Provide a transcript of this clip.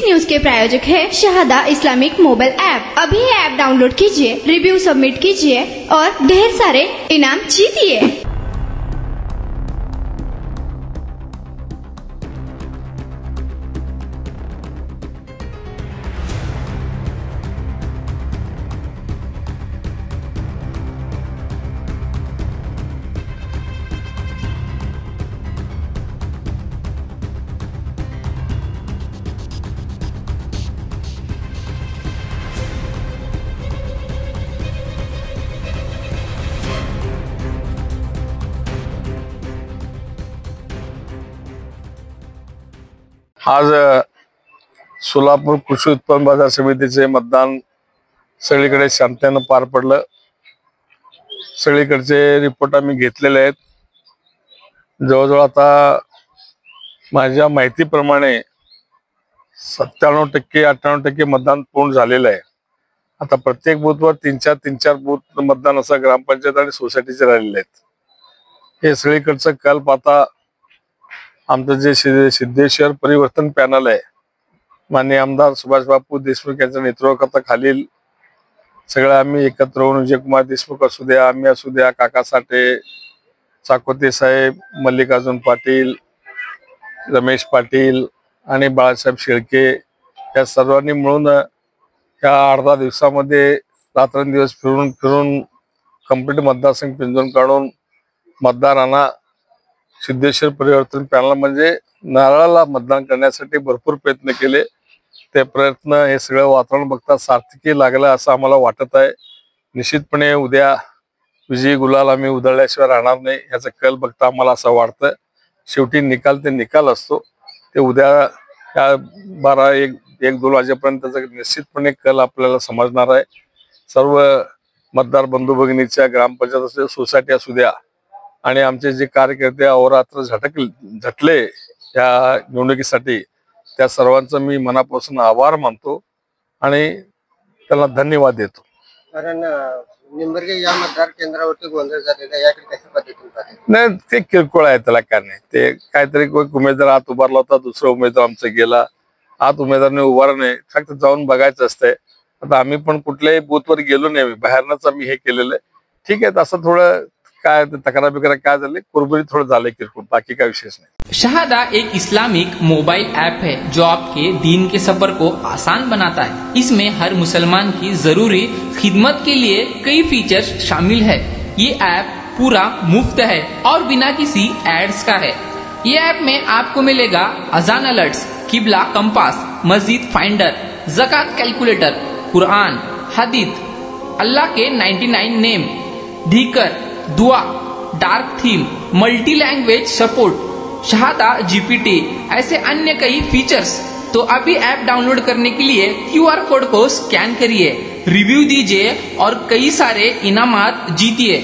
News के प्रायोजक है Shahada Islamic mobile app. अभी ऐप डाउनलोड कीजिए, रिव्यू सबमिट कीजिए और ढेर सारे इनाम जीतिए। आज सोलापूर कृषी उत्पन्न बाजार समितीचे मतदान सगळीकडे शांततेने पार पडलं। सगळीकडचे रिपोर्ट आम्ही घेतलेले आहेत। जवळजवळ आता माझ्या माहितीप्रमाणे 97% 98% मतदान पूर्ण झालेलं आहे। आता प्रत्येक बूथवर 3-4 बूथ मतदान असं ग्रामपंचायत आणि सोसायटीचे राहिलेले आहेत। हे सगळीकडचं कल पाहता आमचं जे सिद्धेश्वर परिवर्तन पॅनल आहे, माननीय आमदार सुभाष बापू देशमुख यांच्या नेतृत्वाखालील सगळं आम्ही एकत्र होऊन विजयकुमार देशमुख असू द्या, आम्ही असू द्या, काका साठे, चाकोते साहेब, मल्लिकार्जुन पाटील, रमेश पाटील आणि बाळासाहेब शेळके या सर्वांनी मिळून या 8-10 दिवसामध्ये रात्रंदिवस फिरून कंप्लीट मतदारसंघ पिंजून काढून मतदारांना सिद्धेश्वर परिवर्तन पॅनल म्हणजे नारळाला मतदान करण्यासाठी भरपूर प्रयत्न केले। ते प्रयत्न हे सगळं वातावरण बघता सार्थकी लागलं असं आम्हाला वाटत आहे। निश्चितपणे उद्या विजयी गुलाल आम्ही उधळल्याशिवाय राहणार नाही याचा कल बघता आम्हाला असं वाटतं। शेवटी निकाल ते निकाल असतो, ते उद्या या 12-1-2 वाजेपर्यंत निश्चितपणे कल आपल्याला समजणार आहे। सर्व मतदार बंधू भगिनीच्या ग्रामपंचायत असू, सोसायटी असू द्या आणि आमचे जे कार्यकर्ते अहोरात्र झटले या निवडणुकीसाठी, त्या सर्वांचं मी मनापासून आभार मानतो आणि त्यांना धन्यवाद देतो। कारण निंबर्गे या मतदार केंद्रावरती गोंधळ झालेला याकडे कशा पद्धतीने पाहता? नाही, ते किरकोळ आहे, त्याला काय नाही। ते काहीतरी उमेदवार आत उभारला होता, दुसरा उमेदवार आमचा गेला, आत उमेदवाराने उभारलं नाही, फक्त जाऊन बघायचं असतंय। आता आम्ही पण कुठल्याही बूथवर गेलो नाही, बाहेरनच आम्ही हे केलेलं आहे। ठीक आहे, तसं थोडं काय तक्रार बिक्रार काय झाले, कुरबुरी थोडं झाले किरकोळ, बाकी काय विशेष नहीं। शहादा एक इस्लामिक मोबाइल ऐप है जो आपके दीन के सफर को आसान बनाता है। इसमें हर मुसलमान की जरूरी खिदमत के लिए कई फीचर्स शामिल है। ये ऐप पूरा मुफ्त है और बिना किसी एड्स का है। ये ऐप में आपको मिलेगा अजान अलर्ट्स, किबला कंपास, मस्जिद फाइंडर, ज़कात कैलकुलेटर, कुरान, हदीथ, अल्लाह के 99 नेम, धीकर, दुआ, dark theme, multi language support, Shahada GPT, ऐसे अन्य कई फीचर्स। तो अभी ऐप डाउनलोड करने के लिए QR कोड को स्कैन करिए, रिव्यू दीजिए और कई सारे इनामात जीतिए।